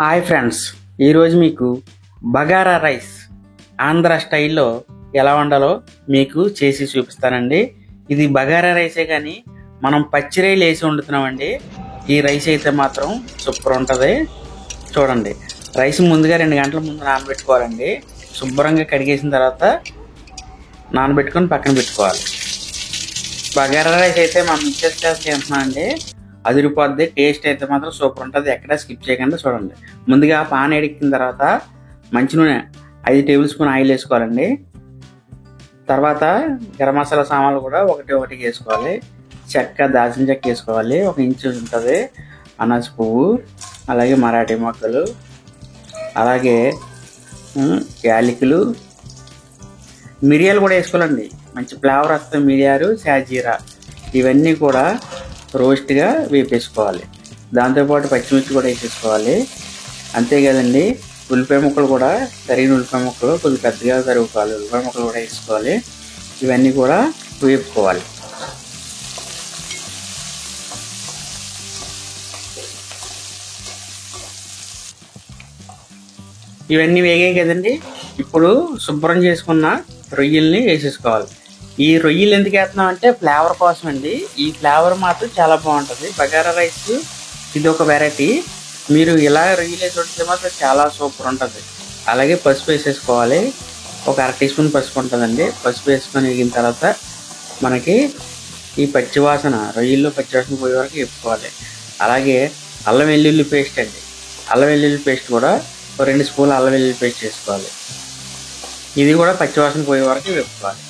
Hi friends, ఈరోజు మీకు bagara rice Andhra స్టైల్లో ఎలా వండాలో మీకు చేసి చూపిస్తానండి. ఇది బగారా రైసే కానీ మనం పచ్చి రైలు వేసి వండుతున్నామండి. ఈ రైస్ అయితే మాత్రం సూపర్ ఉంటుంది. చూడండి, రైస్ ముందుగా 2 గంటల ముందు నానబెట్టుకోవాలండి. శుభ్రంగా కడిగేసిన తర్వాత నానబెట్టుకొని పక్కన పెట్టుకోవాలి. బగారా రైస్ అయితే మనం మిక్సర్ చేసి తింటున్నామండి. అదిరిపోద్ది. టేస్ట్ అయితే మాత్రం సూపర్ ఉంటుంది. ఎక్కడ స్కిప్ చేయకుండా చూడండి. ముందుగా పాన్ ఎడికిన తర్వాత మంచి నూనె 5 టేబుల్ స్పూన్ ఆయిల్ వేసుకోవాలండి. తర్వాత గరం మసాలా సామాన్లు కూడా ఒకటి వేసుకోవాలి. చెక్క, దాల్చిన చెక్క వేసుకోవాలి. 1 ఇంచు ఉంటుంది. అనాస పువ్వు, అలాగే మరాఠీ మొక్కలు, అలాగే యాలకులు, మిరియాలు కూడా వేసుకోవాలండి. మంచి ఫ్లేవర్ వస్తుంది. మిరియాలు, షాజీరా ఇవన్నీ కూడా రోస్ట్గా వేపేసుకోవాలి. దాంతోపాటు పచ్చిమిర్చి కూడా వేసేసుకోవాలి. అంతే కదండి. ఉల్లిపాయ ముక్కలు కూడా, తరిగిన ఉల్లిపాయ ముక్కలు కొద్దిగా పెద్దగా తరుగుకోవాలి. ఉల్లిపాయ ముక్కలు కూడా వేసుకోవాలి. ఇవన్నీ కూడా వేపుకోవాలి. ఇవన్నీ వేగాయి కదండి. ఇప్పుడు శుభ్రం చేసుకున్న రొయ్యల్ని వేసేసుకోవాలి. ఈ రొయ్యలు ఎందుకు వేస్తున్నాం అంటే ఫ్లేవర్ కోసం అండి. ఈ ఫ్లేవర్ మాత్రం చాలా బాగుంటుంది. బగారా రైస్ ఇది ఒక వెరైటీ. మీరు ఇలా రొయ్యలు వేసి వండితే మాత్రం చాలా సూపర్ ఉంటుంది. అలాగే పసుపు వేసేసుకోవాలి. ఒక 1/2 టీ స్పూన్ పసుపు ఉంటుందండి. పసుపు వేసుకొని వేగిన తర్వాత మనకి ఈ పచ్చివాసన, రొయ్యల్లో పచ్చివాసన పోయే వరకు వేపుకోవాలి. అలాగే అల్లం వెల్లుల్లి పేస్ట్ అండి. అల్లం వెల్లుల్లి పేస్ట్ కూడా 2 స్పూన్లు అల్లం వెల్లుల్లి పేస్ట్ వేసుకోవాలి. ఇది కూడా పచ్చివాసన పోయే వరకు వేపుకోవాలి.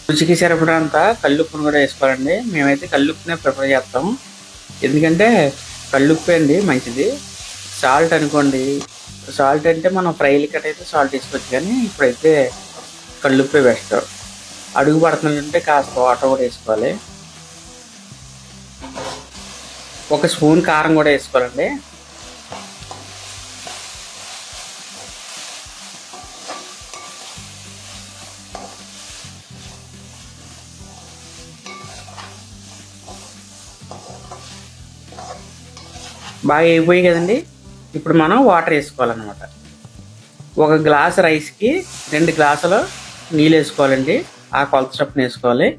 రుచికి సరిపడంత కల్లుప్పును కూడా వేసుకోవాలండి. మేమైతే కల్లుప్పునే ప్రిఫర్ చేస్తాము. ఎందుకంటే కల్లుప్పు అండి మంచిది. సాల్ట్ అనుకోండి, సాల్ట్ అంటే మనం ఫ్రైలు కట్ అయితే సాల్ట్ వేసుకోవచ్చు, కానీ ఇప్పుడైతే కల్లుప్పే బెస్ట్. అడుగు పడుతుందంటే కాస్త వాటర్ కూడా వేసుకోవాలి. 1 స్పూన్ కారం కూడా వేసుకోవాలండి. బాగా అయిపోయి కదండి. ఇప్పుడు మనం వాటర్ వేసుకోవాలన్నమాట. 1 గ్లాస్ రైస్కి 2 గ్లాసులు నీళ్ళు వేసుకోవాలండి. ఆ కొలత చొప్పున వేసుకోవాలి.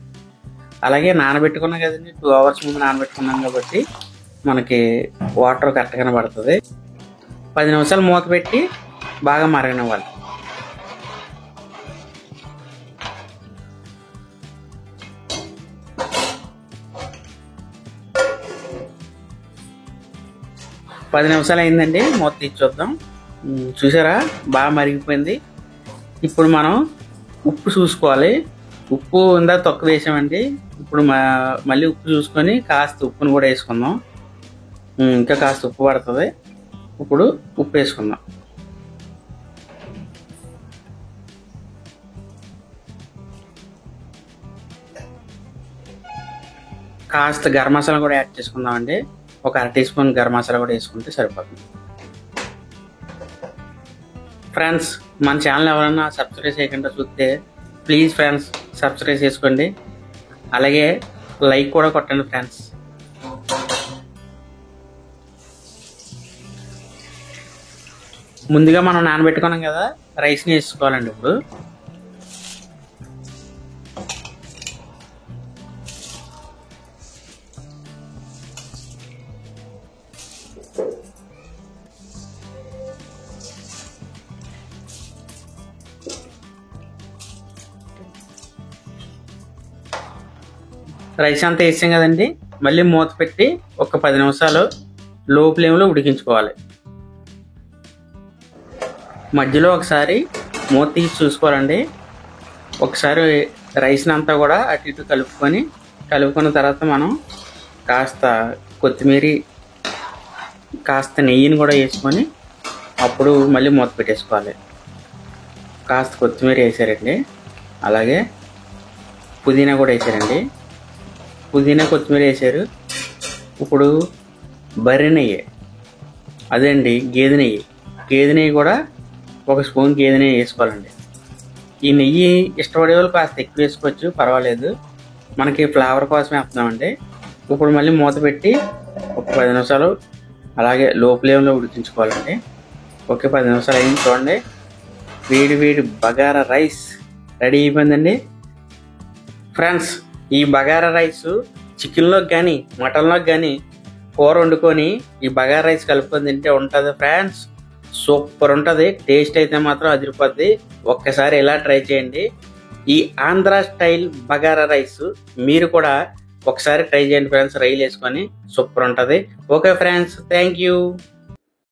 అలాగే నానబెట్టుకున్నాం కదండి, 2 అవర్స్ ముందు నానబెట్టుకున్నాం కాబట్టి మనకి వాటర్ కరెక్ట్గానే పడుతుంది. 10 నిమిషాలు మూత పెట్టి బాగా మరగనివ్వాలి. పది నిమిషాలు అయిందండి. మూత తీసి చూద్దాం. చూసారా, బాగా మరిగిపోయింది. ఇప్పుడు మనం ఉప్పు చూసుకోవాలి. ఉప్పు ఇందా తక్కువ వేసామండి. ఇప్పుడు మళ్ళీ ఉప్పు చూసుకొని కాస్త ఉప్పును కూడా వేసుకుందాం. ఇంకా కాస్త ఉప్పు పడుతుంది. ఇప్పుడు ఉప్పు వేసుకుందాం. కాస్త గరం మసాలా కూడా యాడ్ చేసుకుందామండి. ఒక 1/2 టీ స్పూన్ గరం మసాలా కూడా వేసుకుంటే సరిపోతుంది. ఫ్రెండ్స్, మన ఛానల్ ఎవరైనా సబ్స్క్రైబ్ చేయకుండా చూస్తే ప్లీజ్ ఫ్రెండ్స్ సబ్స్క్రైబ్ చేసుకోండి. అలాగే లైక్ కూడా కొట్టండి ఫ్రెండ్స్. ముందుగా మనం నానబెట్టుకున్నాం కదా, రైస్ని వేసుకోవాలండి. ఇప్పుడు రైస్ అంతా వేసాం కదండి. మళ్ళీ మూత పెట్టి ఒక 10 నిమిషాలు లో ఫ్లేమ్లో ఉడికించుకోవాలి. మధ్యలో ఒకసారి మూత తీసి చూసుకోవాలండి. ఒకసారి రైస్ని అంతా కూడా అటు ఇటు కలుపుకున్న తర్వాత మనం కాస్త కొత్తిమీర, కాస్త నెయ్యిని కూడా వేసుకొని అప్పుడు మళ్ళీ మూత పెట్టేసుకోవాలి. కాస్త కొత్తిమీర వేసారండి. అలాగే పుదీనా కూడా వేసారండి. పుదీనా, కొత్తిమీర వేసారు. ఇప్పుడు బర్రె నెయ్యి, అదే అండి గేదె నెయ్యి కూడా ఒక స్పూన్కి ఏదైనా వేసుకోవాలండి. ఈ నెయ్యి ఇష్టపడే వాళ్ళు కాస్త ఎక్కువ వేసుకోవచ్చు, పర్వాలేదు. మనకి ఫ్లేవర్ కోసమే వేస్తున్నామండి. ఇప్పుడు మళ్ళీ మూత పెట్టి ఒక 10 నిమిషాలు అలాగే లో ఫ్లేమ్లో ఉడికించుకోవాలండి. ఓకే, 10 నిమిషాలు అయింది చూడండి. వేడి వేడి బగారా రైస్ రెడీ అయిపోయిందండి. ఫ్రెండ్స్, ఈ బగారా రైస్ చికెన్లోకి కానీ మటన్లోకి కానీ కూర వండుకొని ఈ బగారా రైస్ కలుపుకొని తింటే ఉంటుంది ఫ్రెండ్స్, సూపర్ ఉంటుంది. టేస్ట్ అయితే మాత్రం అదిరిపోద్ది. ఒక్కసారి ఇలా ట్రై చేయండి. ఈ ఆంధ్ర స్టైల్ బగారా రైస్ మీరు కూడా ఒకసారి ట్రై చేయండి ఫ్రెండ్స్. రైలు వేసుకొని సూపర్ ఉంటుంది. Okay friends, thank you.